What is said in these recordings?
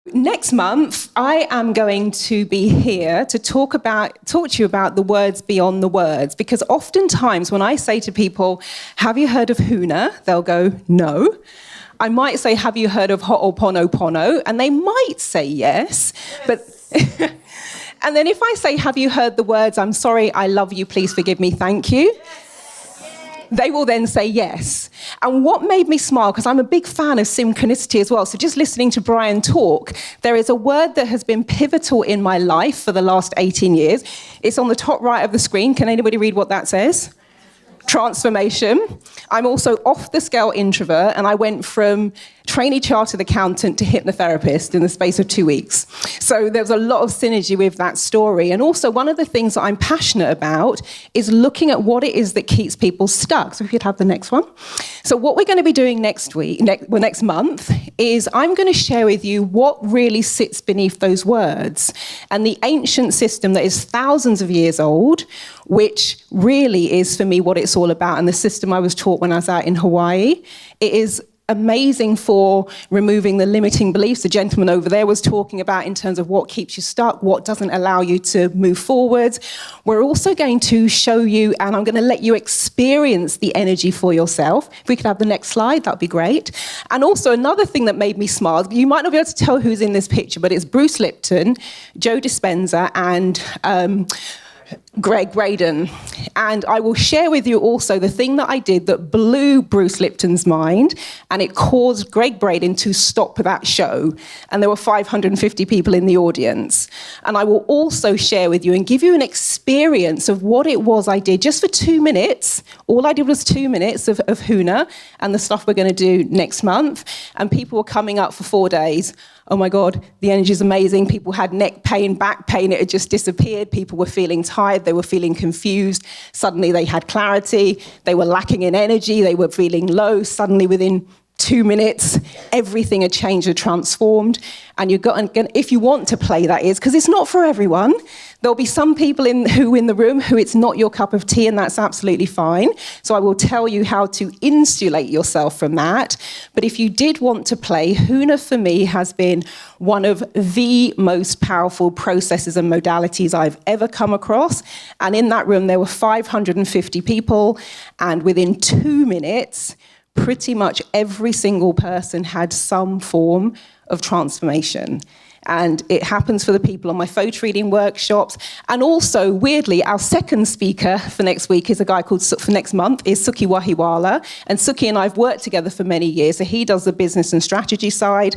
Next month, I am going to be here to talk to you about the words beyond the words, because oftentimes when I say to people, have you heard of Huna? They'll go, no. I might say, have you heard of Ho'oponopono? And they might say yes, but... And then if I say, have you heard the words, I'm sorry, I love you, please forgive me, thank you? They will then say yes. And what made me smile, because I'm a big fan of synchronicity as well, so just listening to Brian talk, there is a word that has been pivotal in my life for the last 18 years. It's on the top right of the screen. Can anybody read what that says? Transformation. I'm also off the scale introvert, and I went from trainee chartered accountant to hypnotherapist in the space of 2 weeks. So there's a lot of synergy with that story. And also one of the things that I'm passionate about is looking at what it is that keeps people stuck. So if we could have the next one. So what we're going to be doing next month is I'm going to share with you what really sits beneath those words and the ancient system that is thousands of years old, which really is for me what it's all about, and the system I was taught when I was out in Hawaii. It is amazing for removing the limiting beliefs the gentleman over there was talking about in terms of what keeps you stuck, what doesn't allow you to move forward. We're also going to show you, and I'm going to let you experience the energy for yourself. If we could have the next slide, that'd be great. And also another thing that made me smile, you might not be able to tell who's in this picture, but it's Bruce Lipton, Joe Dispenza, and Greg Braden. And I will share with you also the thing that I did that blew Bruce Lipton's mind, and it caused Greg Braden to stop that show. And there were 550 people in the audience. And I will also share with you and give you an experience of what it was I did just for 2 minutes. All I did was 2 minutes of Huna and the stuff we're going to do next month. And people were coming up for 4 days. Oh my God, the energy is amazing. People had neck pain, back pain, it had just disappeared. People were feeling tired, they were feeling confused. Suddenly they had clarity, they were lacking in energy, they were feeling low. Suddenly within 2 minutes, everything had changed and transformed. And if you want to play, that is, because it's not for everyone. There'll be some people in the room who it's not your cup of tea, and that's absolutely fine. So I will tell you how to insulate yourself from that. But if you did want to play, Huna for me has been one of the most powerful processes and modalities I've ever come across. And in that room, there were 550 people, and within 2 minutes, pretty much every single person had some form of transformation. And it happens for the people on my photo reading workshops. And also, weirdly, our second speaker for next week is a guy called, for next month, is Suki Wahiwala. And Suki and I have worked together for many years. So he does the business and strategy side,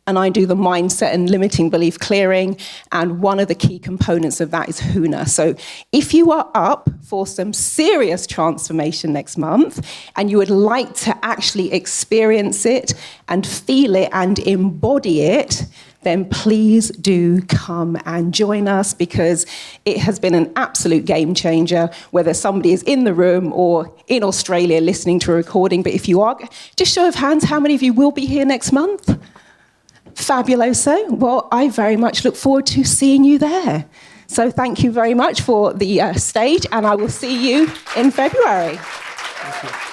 and I do the mindset and limiting belief clearing. And one of the key components of that is Huna. So if you are up for some serious transformation next month, and you would like to actually experience it and feel it and embody it, then please do come and join us, because it has been an absolute game changer, whether somebody is in the room or in Australia listening to a recording. But if you are, just show of hands, how many of you will be here next month? Fabuloso. Well, I very much look forward to seeing you there. So thank you very much for the stage, and I will see you in February. Thank you.